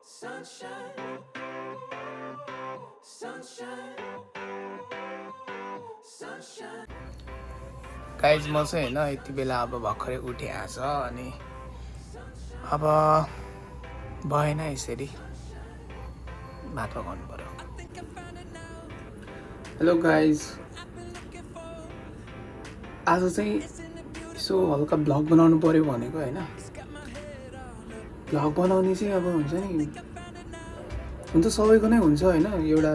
Sunshine, sunshine, sunshine. Guys म चाहिँ होइन यति बेला अब भर्खरै उठे आज अनि अब भएन यसरी भात पकाउनु पर्यो। हेलो गाइज, आज चाहिँ यसो हल्का भ्लग बनाउनु पर्यो भनेको होइन। भ्लग बनाउने चाहिँ अब हुन्छ नि, हुन्छ सबैको नै हुन्छ होइन, एउटा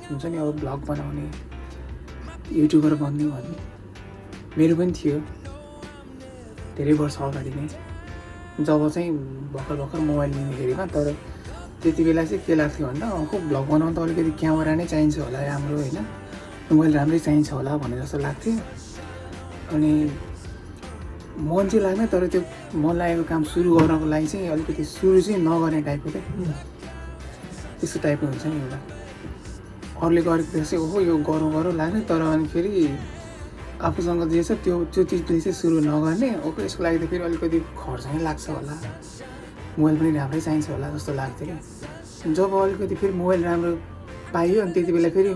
हुन्छ नि अब भ्लग बनाउने युट्युबर बन्ने भन्ने। मेरो पनि थियो धेरै वर्ष अगाडि नै, जब चाहिँ भर्खर मोबाइल लिँदाखेरिमा। तर त्यति बेला चाहिँ के लाग्थ्यो भन्दा खुब भ्लग बनाउनु त अलिकति क्यामेरा नै चाहिन्छ होला राम्रो होइन, मोबाइल राम्रै चाहिन्छ होला भन्ने जस्तो लाग्थ्यो। अनि मन चाहिँ लाग्ने, तर त्यो मन लागेको काम सुरु गर्नको लागि चाहिँ अलिकति सुरु चाहिँ नगर्ने टाइपको क्या, त्यस्तो टाइपको हुन्छ नि एउटा। अरूले गरेको चाहिँ ओहो यो गरौँ लाग्ने, तर अनि फेरि आफूसँग जे छ त्यो चिजले चाहिँ सुरु नगर्ने। ओके यसको लागि त फेरि अलिकति खर्च नै लाग्छ होला, मोबाइल पनि राम्रै चाहिन्छ होला जस्तो लाग्थ्यो क्या। जब अलिकति फेरि मोबाइल राम्रो पाइयो अनि त्यति बेला फेरि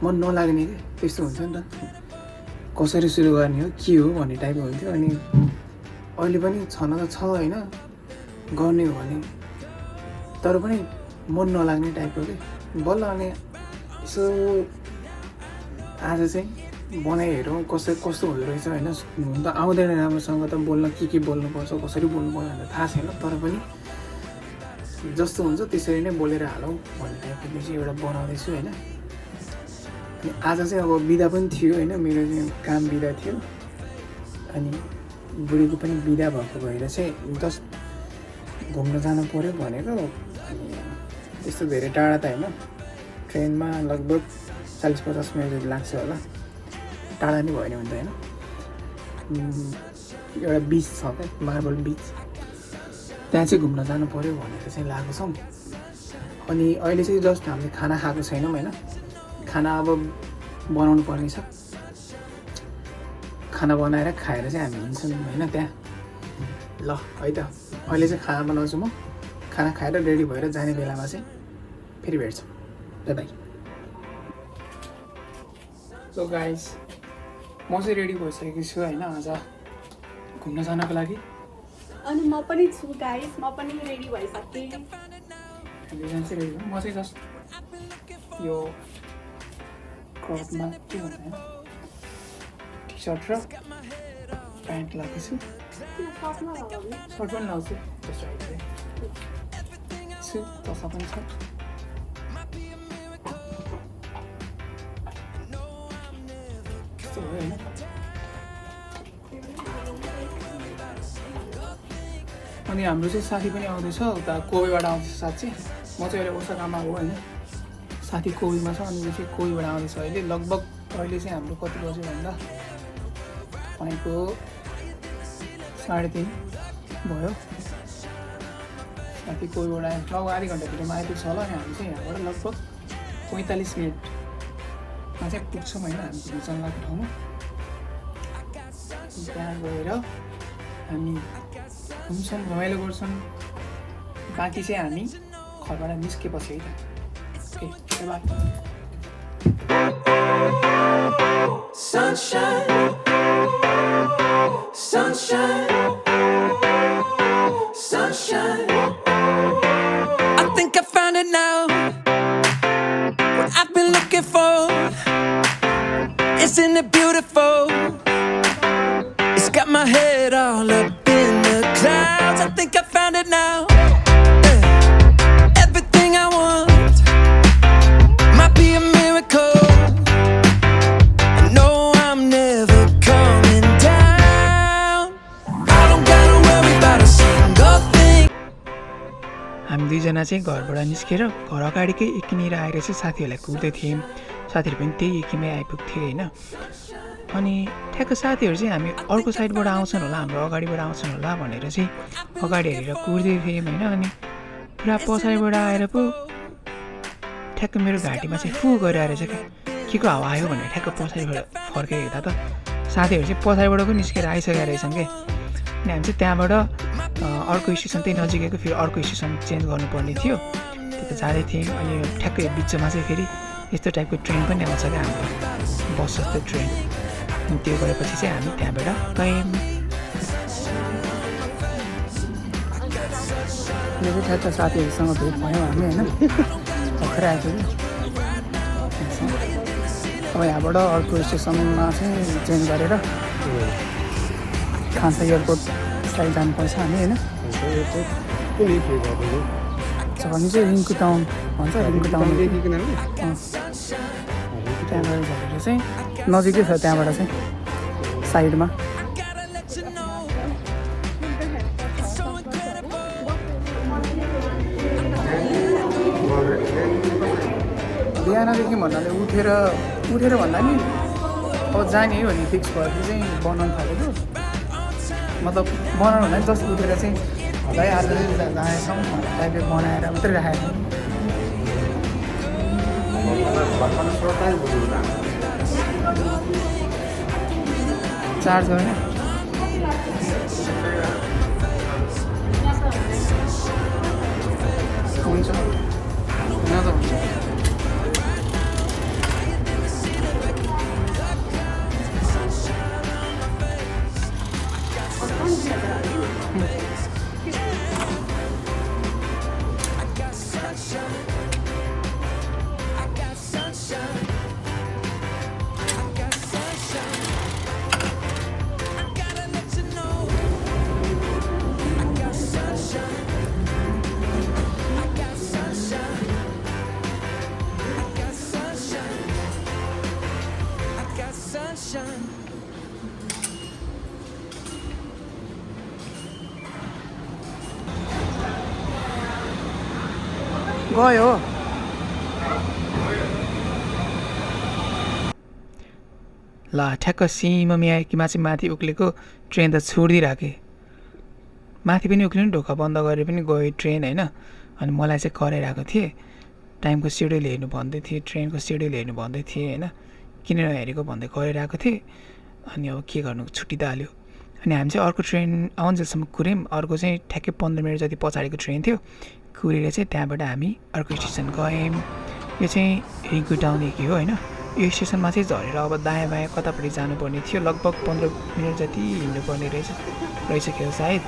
मन नलाग्ने क्या, त्यस्तो हुन्छ नि त। कसरी सुरु गर्ने हो के हो भन्ने टाइपको हुन्थ्यो। अनि अहिले पनि छन त छ होइन, गर्ने हो भने, तर पनि मन नलाग्ने टाइपको के। बल्ल अनि यसो आज चाहिँ बनाइ हेरौँ कस्तो हुँदो रहेछ होइन। हुन त आउँदैन राम्रोसँग त बोल्न, के बोल्नुपर्छ कसरी बोल्नुपर्छ भनेर थाहा छैन, तर पनि जस्तो हुन्छ त्यसरी नै बोलेर हालौँ भन्ने टाइपको चाहिँ एउटा बनाउँदैछु होइन। अनि आज चाहिँ अब बिदा पनि थियो होइन, मेरो चाहिँ काम बिदा थियो। अनि बुढीको पनि बिदा भएको भएर चाहिँ जस्ट घुम्न जानु पऱ्यो भनेको। अनि त्यस्तो धेरै टाढा त होइन, ट्रेनमा लगभग 40-50 मिनट लाग्छ होला, टाढा नै भयो भने त होइन। एउटा बिच छ क्या, मार्बल बिच, त्यहाँ चाहिँ घुम्न जानु पऱ्यो भनेर चाहिँ लागेको छौँ। अनि अहिले चाहिँ जस्ट हामीले खाना खाएको छैनौँ होइन, खाना अब बनाउनु पर्ने छ। खाना बनाएर खाएर चाहिँ हामी हिँड्छौँ होइन त्यहाँ। ल है त, अहिले चाहिँ खाना बनाउँछु म, खाना खाएर रेडी भएर जाने बेलामा चाहिँ फेरि भेट्छौँ। Bye bye. सो गाइस, म चाहिँ रेडी भइसकेको छु होइन आज घुम्न जानको लागि। अनि म पनि छु गाइस, म पनि रेडी भइसकेँ। हामीजना चाहिँ रेडी भयो। म चाहिँ जस्ट यो क्रपमा के भन्छ होइन, टी सर्ट र प्यान्ट लगाएको छु। सर्ट पनि लगाउँछु जस्ट अहिले छु, तसा पनि छ। त्यस्तो भयो होइन। अनि हाम्रो चाहिँ साथी पनि आउँदैछ उता कोहीबाट आउँदैछ साथी। म चाहिँ अहिले ओसाकामा हो होइन, साथी कोहीमा छ। अनि चाहिँ कोहीबाट आउँदैछ अहिले। लगभग अहिले चाहिँ हाम्रो कति बज्यो भन्दा तपाईँको 3:30 भयो। साथी कोहीबाट आयो, लगभग आधी घन्टाभित्रमा आइपुग्छ होला। अनि हामी चाहिँ यहाँबाट लगभग 45 मिनटमा चाहिँ पुग्छौँ होइन हामी घुम्न जान लागेको ठाउँमा। त्यहाँ गएर हामी घुम्छौँ, रमाइलो गर्छौँ। बाँकी चाहिँ हामी घरबाट निस्केपछि है त। Okay bye. Sunshine, sunshine, sunshine. I think I found it now. What I've been looking for. Isn't it beautiful? It's got my head all up in the clouds. I think I found it now. Everything I want might be a miracle. I know I'm never coming down. I don't gotta worry about a single thing. हामी दुईजना चाहिँ घरबाट निस्केर घर अगाडिकै एकिनेर आएर चाहिँ साथीहरूलाई कुर्दै थियौँ। साथीहरू पनि त्यही एकीमै आइपुग्थ्यो होइन। अनि ठ्याक्क साथीहरू चाहिँ हामी अर्को साइडबाट आउँछन् होला, हाम्रो अगाडिबाट आउँछन् होला भनेर चाहिँ अगाडि हेरेर कुर्दै थियौँ होइन। अनि पुरा पछाडिबाट आएर पो ठ्याक्क मेरो घाँटीमा चाहिँ फु गरेर आएर चाहिँ के को हावा आयो भनेर ठ्याक्क पछाडिबाट फर्केर हेर्दा त साथीहरू चाहिँ पछाडिबाट पनि निस्केर आइसकेका रहेछन् क्या। अनि हामी चाहिँ त्यहाँबाट अर्को स्टेसन त्यही नजिकैको फेरि अर्को स्टेसन चेन्ज गर्नुपर्ने थियो त्यता जाँदै थियौँ अनि ठ्याक्कै बिचमा चाहिँ फेरि यस्तो टाइपको ट्रेन पनि आउँछ क्या हाम्रो बस जस्तो ट्रेन अनि त्यो गएपछि चाहिँ हामी त्यहाँबाट गयौँ यो चाहिँ ठ्याक्क साथीहरूसँग भेट भयौँ हामी होइन भर्खर आएको थियो अब यहाँबाट अर्को स्टेसनमा चाहिँ चेन्ज गरेर खान्छ एयरपोर्ट साइड जानुपर्छ हामी होइन हामी चाहिँ रिङ्कु टाउन भन्छ रिङ्कु टाउन त्यहाँबाट झरेर चाहिँ नजिकै छ त्यहाँबाट चाहिँ साइडमा बिहानदेखि भन्नाले उठेर भन्दा नि अब जाने हो भने फिक्स भयो कि चाहिँ बनाउनु थालेको मतलब बनाउनु भन्दा नि जस्ट उठेर चाहिँ हल्लै आज जानेछौँ टाइपले बनाएर मात्रै राखेको चार्ज होइन हुन्छ गयो ल ठ्याक्क सिममियाकीमा चाहिँ माथि उक्लेको ट्रेन त छोडिदिइराखेँ माथि पनि उक्लिनु ढोका बन्द गरेर पनि गयो ट्रेन होइन अनि मलाई चाहिँ कराइरहेको थिएँ टाइमको सेड्युल हेर्नु भन्दै थिएँ ट्रेनको सेड्युल हेर्नु भन्दै थिएँ होइन किन नहेरेको भन्दै कराइरहेको थिएँ अनि अब के गर्नु छुट्टी त हाल्यो अनि हामी चाहिँ अर्को ट्रेन आउन्जेलसम्म कुर्यौँ अर्को चाहिँ ठ्याक्कै 15 मिनट जति पछाडिको ट्रेन थियो कुरेर चाहिँ त्यहाँबाट हामी अर्को स्टेसन गयौँ यो चाहिँ रिङ्कु टाउनदेखि हो होइन यो स्टेसनमा चाहिँ झरेर अब दायाँ बायाँ कतापट्टि जानुपर्ने थियो लगभग 15 मिनट जति हिँड्नुपर्ने रहेछ सायद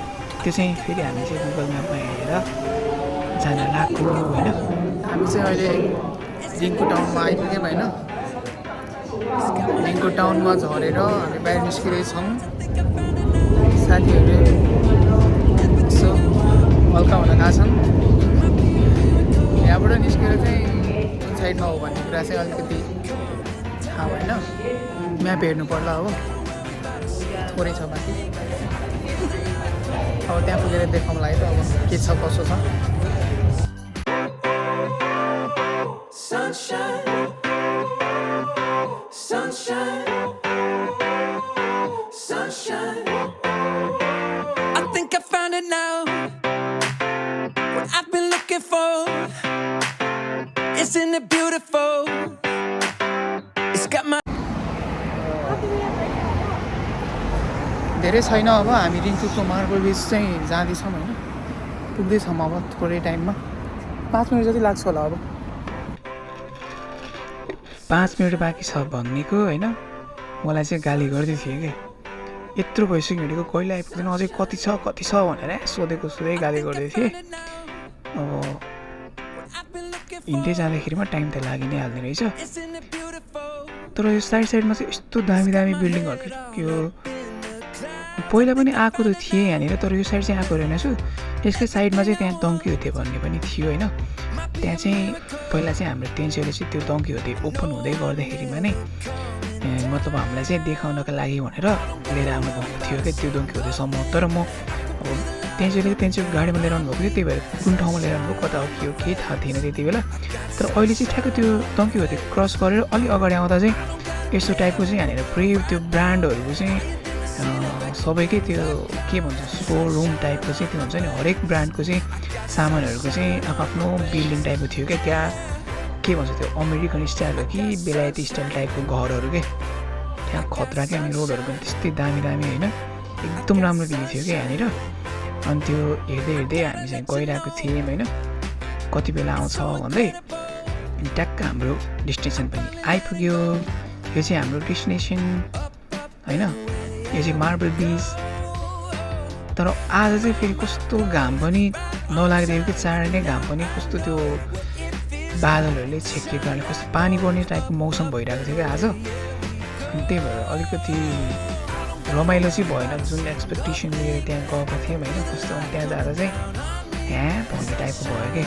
त्यो चाहिँ फेरि हामी चाहिँ गुगल म्यापमा हेरेर जान लाग्यो होइन हामी चाहिँ अहिले रिङ्कु टाउनमा आइपुग्यौँ होइन रिङ्कु टाउनमा झरेर हामी बाहिर निस्किँदैछौँ साथीहरू यसो हल्का हुन गएको छन् यहाँबाट निस्केर चाहिँ कुन साइडमा हो भन्ने कुरा चाहिँ अलिकति थाहा भएन म्याप हेर्नु पर्ला हो थोरै छ बाँकी अब त्यहाँ पुगेर देखाउनुलाई त अब के छ कसो छ Isn't it beautiful? It's got my धेरै छैन अब हामी रिङ्कुको मार्बल बिच चाहिँ जाँदैछौँ होइन पुग्दैछौँ अब थोरै टाइममा 5 मिनट जति लाग्छ होला अब 5 मिनट बाँकी छ भनेको होइन मलाई चाहिँ गाली गर्दै थिएँ कि यत्रो भइसक्यो हिँडेको कहिले आइपुग्दैन अझै कति छ भनेर सोधेँ गाली गर्दै थिएँ अब हिँड्दै जाँदाखेरिमा टाइम त लागि नै हाल्ने रहेछ तर यो साइडमा चाहिँ यस्तो दामी बिल्डिङहरू यो पहिला पनि आएको त थिएँ यहाँनिर तर यो साइड चाहिँ आएको रहेनछु यसकै साइडमा चाहिँ त्यहाँ दङ्की होते भन्ने पनि थियो होइन त्यहाँ चाहिँ पहिला चाहिँ हाम्रो टेन्सनले चाहिँ त्यो दङ्की होते ओपन हुँदै गर्दाखेरिमा नै मतलब हामीलाई चाहिँ देखाउनको लागि भनेर लिएर आउनुभएको थियो क्या त्यो दङ्की होतेसम्म तर म अब टेन्सन गाडीमा लिएर आउनुभएको थियो त्यही भएर कुन ठाउँमा लिएर आउनुभयो कता हो के हो केही थाहा थिएन त्यति बेला तर अहिले चाहिँ ठ्याक्क त्यो दङ्की होते क्रस गरेर अलिक अगाडि आउँदा चाहिँ यस्तो टाइपको चाहिँ यहाँनिर पुरै त्यो ब्रान्डहरूको चाहिँ सबैकै त्यो के भन्छ सोरुम टाइपको चाहिँ त्यो हुन्छ नि हरेक ब्रान्डको चाहिँ सामानहरूको चाहिँ आफ्नो बिल्डिङ टाइपको थियो क्या त्यहाँ के भन्छ त्यो अमेरिकन स्टाइल हो कि बेलायती स्टाइल टाइपको घरहरू के त्यहाँ खतरा क्या अनि रोडहरू पनि त्यस्तै दामी होइन एकदम राम्रो भ्यू थियो क्या यहाँनिर अनि त्यो हेर्दै हेर्दै हामी चाहिँ गइरहेको थियौँ होइन, कति बेला आउँछ भन्दै। अनि ट्याक्क हाम्रो डेस्टिनेसन पनि आइपुग्यो। यो चाहिँ हाम्रो डेस्टिनेसन होइन, यो चाहिँ मार्बल बिच। तर आज चाहिँ फेरि कस्तो घाम पनि नलागिदियो कि, चाँडै नै घाम पनि कस्तो त्यो बादलहरूले छेकिएको कारणले कस्तो पानी पर्ने टाइपको मौसम भइरहेको थियो क्या आज। अनि त्यही भएर अलिकति रमाइलो चाहिँ भएन, जुन एक्सपेक्टेसन लिएर त्यहाँ गएको थियौँ होइन कस्तो। अनि त्यहाँ जाँदा चाहिँ भन्ने टाइपको भयो कि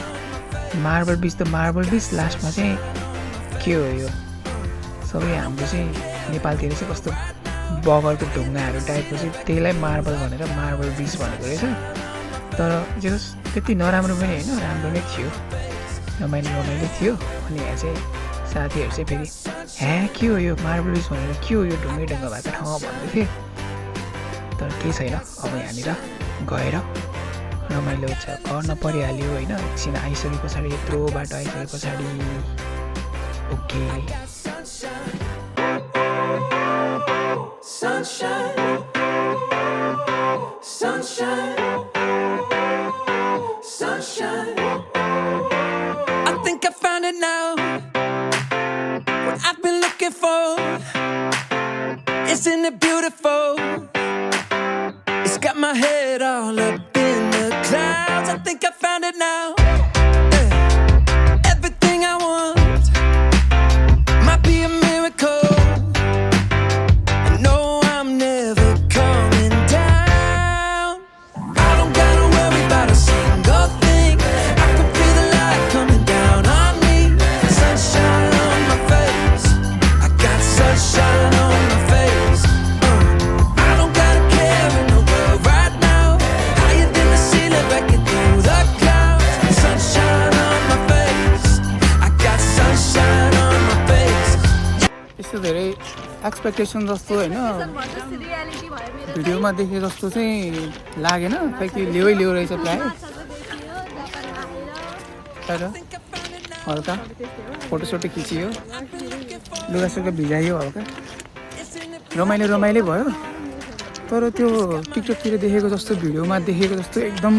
मार्बल बिच त मार्बल बिच, लास्टमा चाहिँ के हो यो सबै हाम्रो चाहिँ नेपालतिर चाहिँ कस्तो बगरको ढुङ्गाहरू टाइपको चाहिँ त्यहीलाई मार्बल भनेर मार्बल बिच भनेको रहेछ। तर जे होस् त्यति नराम्रो पनि होइन, राम्रो नै थियो, रमाइलो थियो। अनि यहाँ चाहिँ साथीहरू चाहिँ फेरि के हो यो मार्बल बिच भनेर, के हो यो ढुङ्गै ढुङ्गा भएको ठाउँ भन्दै थिएँ। तर केही छैन, अब यहाँनिर गएर रमाइलो गर्न परिहाल्यो होइन। एकछिन आइसके पछाडि, यत्रो बाटो आइसके पछाडि okay. Sunshine, sunshine, sunshine. I think I found it now. What I've been looking for. Isn't it beautiful? It's got my head all up in the clouds. I think I found it now. Everything I want might be a miracle. धेरै expectation जस्तो होइन, भिडियोमा देखे जस्तो चाहिँ लागेन, खै कि लेउ रहेछ प्रायः। तर हल्का फोटोसोटो खिचियो, लुगासुगा भिजायो, हल्का रमाइलो भयो। तर त्यो टिकटकतिर देखेको जस्तो, भिडियोमा देखेको जस्तो एकदम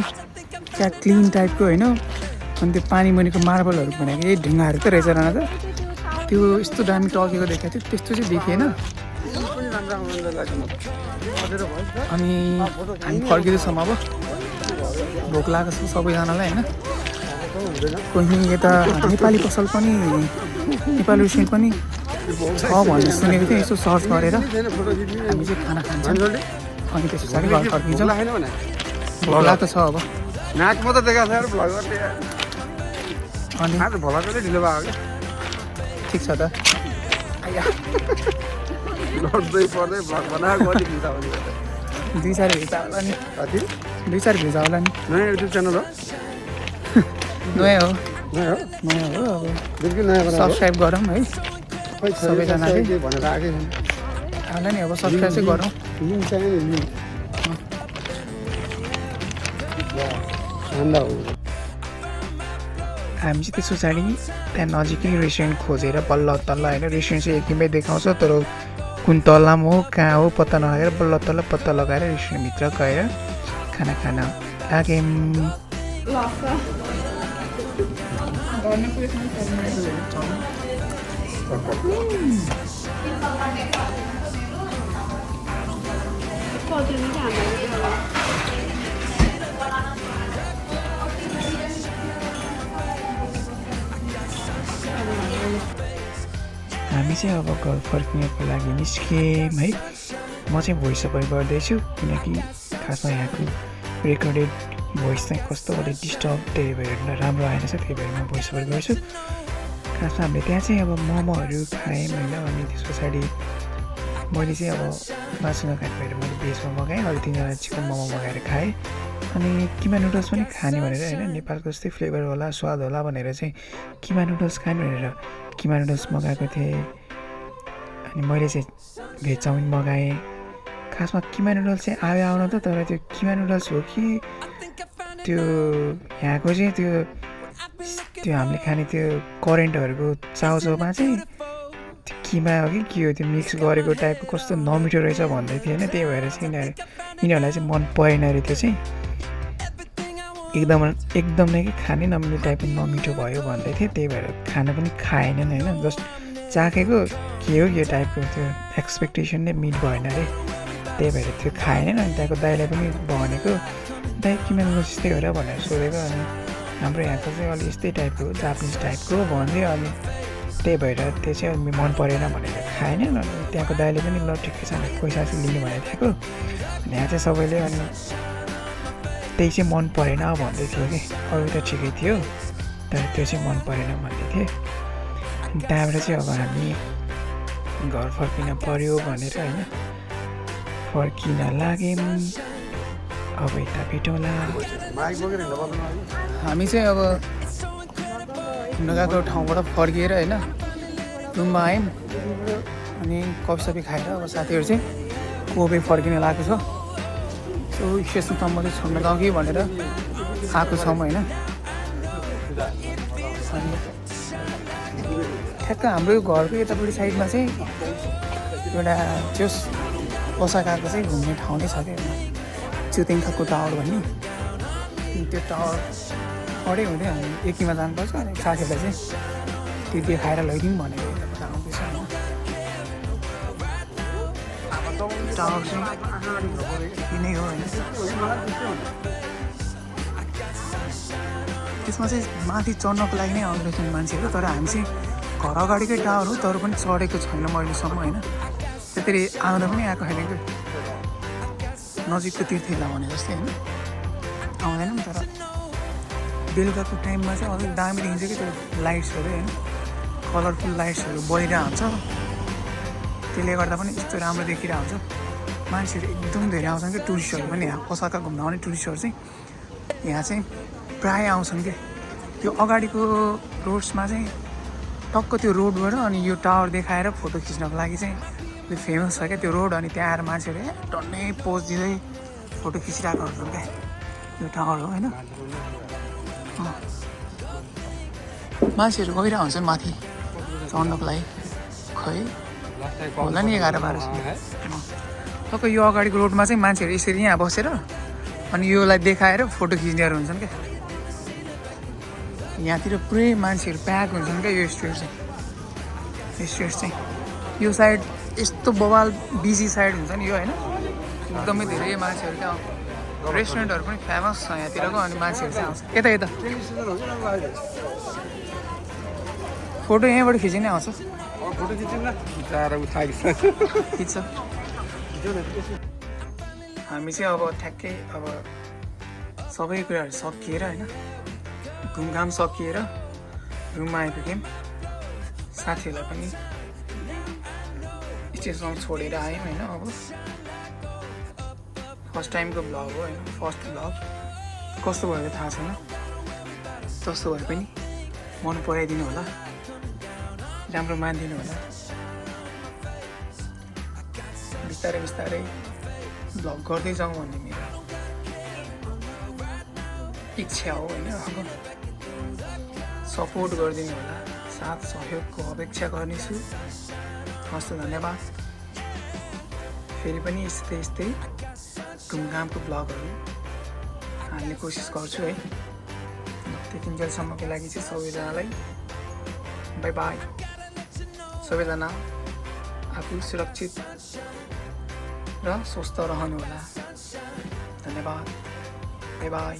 क्या क्लिन टाइपको होइन। अनि त्यो पानी मुनिको मार्बलहरू भनेको यही ढुङ्गाहरू त रहेछ रहेन त, त्यो यस्तो दामी टकेको देखाएको थियो, त्यस्तो चाहिँ देखेन। अनि हामी फर्किँदैछौँ अब, भोक लागेको छ सबैजनालाई होइन। कोही यता नेपाली पसल पनि, नेपाली रेस्टुरेन्ट पनि छ भन्ने सुनेको थिएँ, यसो सर्च गरेर हामी चाहिँ खाना खान्छौँ। अनि त्यस पछाडि घर फर्किन्छौँ। भोक लागेको छ अब। अनि ढिलो भयो ठिक छ त। लड्दै पर्दै भ्लग बनाएको अलिक भिजा भने 2-4 भिजा होला नि, कति 2-4 भिजा होला नि। नयाँ युट्युब च्यानल हो, नयाँ हो नयाँ हो अब बिल्कुल नयाँ बनाएको। सब्सक्राइब गरौँ है खै सबैजनाले भनेर आएकै छैन। होला नि, अब सब्सक्राइब चाहिँ गरौँ। लिङ्क चाहियो नि, लिङ्क ठन्डा हो। हामी चाहिँ त्यस पछाडि त्यहाँ नजिकै रेस्टुरेन्ट खोजेर बल्ल तल्ल होइन, रेस्टुरेन्ट चाहिँ एकैमै देखाउँछ तर कुन तल्लामा हो कहाँ हो पत्ता नलागेर बल्ल तल्ल पत्ता लगाएर रेस्टुरेन्टभित्र गएर खाना खान लाग्यौँ। हामी चाहिँ अब घर फर्किनको लागि निस्क्यौँ है। म चाहिँ भोइस ओभर गर्दैछु किनकि खासमा यहाँको रेकर्डेड भोइस चाहिँ कस्तो अलि डिस्टर्ब, त्यही भएर राम्रो आएन छ, त्यही भएर म भोइस ओभर गर्छु। खासमा हामीले त्यहाँ चाहिँ अब मोमोहरू खायौँ होइन। अनि त्यस पछाडि मैले चाहिँ अब मासु नखाने भएर मैले भेजमा मगाएँ, अरू 3जना चिकन मोमो मगाएर खाएँ। अनि किमा नुडल्स पनि खाने भनेर होइन, नेपालको जस्तै फ्लेभर होला स्वाद होला भनेर चाहिँ किमा नुडल्स खाने भनेर किमा नुडल्स मगाएको थिएँ। अनि मैले चाहिँ भेज चाउमिन मगाएँ। खासमा किमा नुडल्स चाहिँ आयो आउन त, तर त्यो किमा नुडल्स हो कि त्यो यहाँको चाहिँ त्यो हामीले खाने त्यो करेन्टहरूको चाउचाउमा चाहिँ त्यो किमा हो कि के हो त्यो मिक्स गरेको टाइपको कस्तो नमिठो रहेछ भन्दै थियो होइन। त्यही भएर चाहिँ यिनीहरूलाई चाहिँ मन परेन अरे त्यो चाहिँ। एकदम नै खानै नमिल्ने टाइपको नमिठो भयो भन्दै थियो, त्यही भएर खाना पनि खाएनन् होइन। जस्ट चाखेको के हो यो टाइपको त्यो एक्सपेक्टेसन नै मिट भएन अरे, त्यही भएर त्यो खाएनन्। अनि त्यहाँको दाइलाई पनि भनेको, दाइ किमानको जस्तै हो र भनेर सोधेको। अनि हाम्रो यहाँको चाहिँ अलिक यस्तै टाइपको हो, जापानिज टाइपको भन्थ्यो। अनि त्यही भएर त्यो चाहिँ मन परेन भनेर खाएनन्। अनि त्यहाँको दाइले पनि ल ठिकै छ पैसा चाहिँ लिनु भनेको थिएको। अनि यहाँ चाहिँ सबैले अनि त्यही चाहिँ मन परेन भन्दै थियो कि, अरू त ठिकै थियो तर त्यो चाहिँ मन परेन भन्दै थिएँ। अनि त्यहाँबाट चाहिँ अब हामी घर फर्किन पर्यो भनेर होइन फर्किन लाग्यौँ। अब यता भेटौँला। हामी चाहिँ अब घुम्न गएको ठाउँबाट फर्किएर होइन रुममा आयौँ। अनि कफी सफी खाएर अब साथीहरू चाहिँ कोबे फर्किन लागेको छ। सो स्टेसनसम्म चाहिँ छोड्न जाउँ कि भनेर आएको छौँ होइन। अनि ठ्याक्क हाम्रो घरको यतापट्टि साइडमा चाहिँ एउटा त्यस ओसाकाको चाहिँ घुम्ने ठाउँ नै छ क्या, चुतेङखाको टावर भन्ने। त्यो टावर अडै हुँदै हामी एकीमा जानुपर्छ। अनि साथीहरूलाई चाहिँ त्यो देखाएर लैदिउँ भनेर यताबाट आउँदैछ होइन। टावर चाहिँ यिनै हो होइन। त्यसमा चाहिँ माथि चढ्नको लागि नै आउँदैछन् मान्छेहरू, तर हामी चाहिँ घर अगाडिकै टावर हो तर पनि चढेको छैन अहिलेसम्म होइन। त्यतिरी आउँदा पनि आएको छैन कि नजिकको तीर्थला भने जस्तै होइन, आउँदैन नि। तर बेलुकाको टाइममा चाहिँ अलिक दामी देखिन्छ कि त्यो लाइट्सहरू होइन, कलरफुल लाइट्सहरू बलिरहेको हुन्छ। त्यसले गर्दा पनि यस्तो राम्रो देखिरहेको हुन्छ। मान्छेहरू एकदम धेरै आउँछन् कि टुरिस्टहरू पनि, यहाँ ओसाका घुम्न आउने टुरिस्टहरू चाहिँ यहाँ चाहिँ प्रायः आउँछन् कि। त्यो अगाडिको रोड्समा चाहिँ टक्क त्यो रोडबाट अनि यो टावर देखाएर फोटो खिच्नको लागि चाहिँ त्यो फेमस छ क्या त्यो रोड। अनि त्यहाँ आएर मान्छेहरू टन्नै पोज दिँदै फोटो खिचिरहेको हुन्छन् क्या। यो टावर हो होइन। मान्छेहरू गइरहेको हुन्छन् माथि चढ्नको लागि। खै होला नि 11-12 टक्क यो अगाडिको रोडमा चाहिँ मान्छेहरू यसरी यहाँ बसेर अनि योलाई देखाएर फोटो खिच्नेहरू हुन्छन् क्या। यहाँतिर पुरै मान्छेहरू प्याक हुन्छन् क्या। यो स्ट्रिट चाहिँ यो साइड यस्तो बवाल बिजी साइड हुन्छ नि यो होइन। एकदमै धेरै मान्छेहरू त्यहाँ रेस्टुरेन्टहरू पनि फेमस छ यहाँतिरको। अनि मान्छेहरू चाहिँ आउँछ यता फोटो यहीँबाट खिच्ने आउँछ। खिच्छ। हामी चाहिँ अब ठ्याक्कै अब सबै कुराहरू सकिएर होइन घुमघाम सकिएर रुममा आइपुग्यौँ। साथीहरूलाई पनि स्टेसनमा छोडेर आयौँ होइन। अब फर्स्ट टाइमको भ्लग हो होइन, फर्स्ट भ्लग कस्तो भयो थाहा छैन। जस्तो भए पनि मन पराइदिनु होला, राम्रो मानिदिनु होला। बिस्तारै बिस्तारै भ्लग गर्दै जाउँ भन्ने मेरो इच्छा हो होइन। अब सपोर्ट गरिदिनु होला, साथ सहयोगको अपेक्षा गर्नेछु। हस् धन्यवाद। फेरि पनि यस्तै घुमघामको भ्लगहरू हाल्ने कोसिस गर्छु है। त्यतिन्जेलसम्मको लागि चाहिँ सबैजनालाई बाई बाई। सबैजना आफू सुरक्षित र स्वस्थ रहनु होला। धन्यवाद। By by.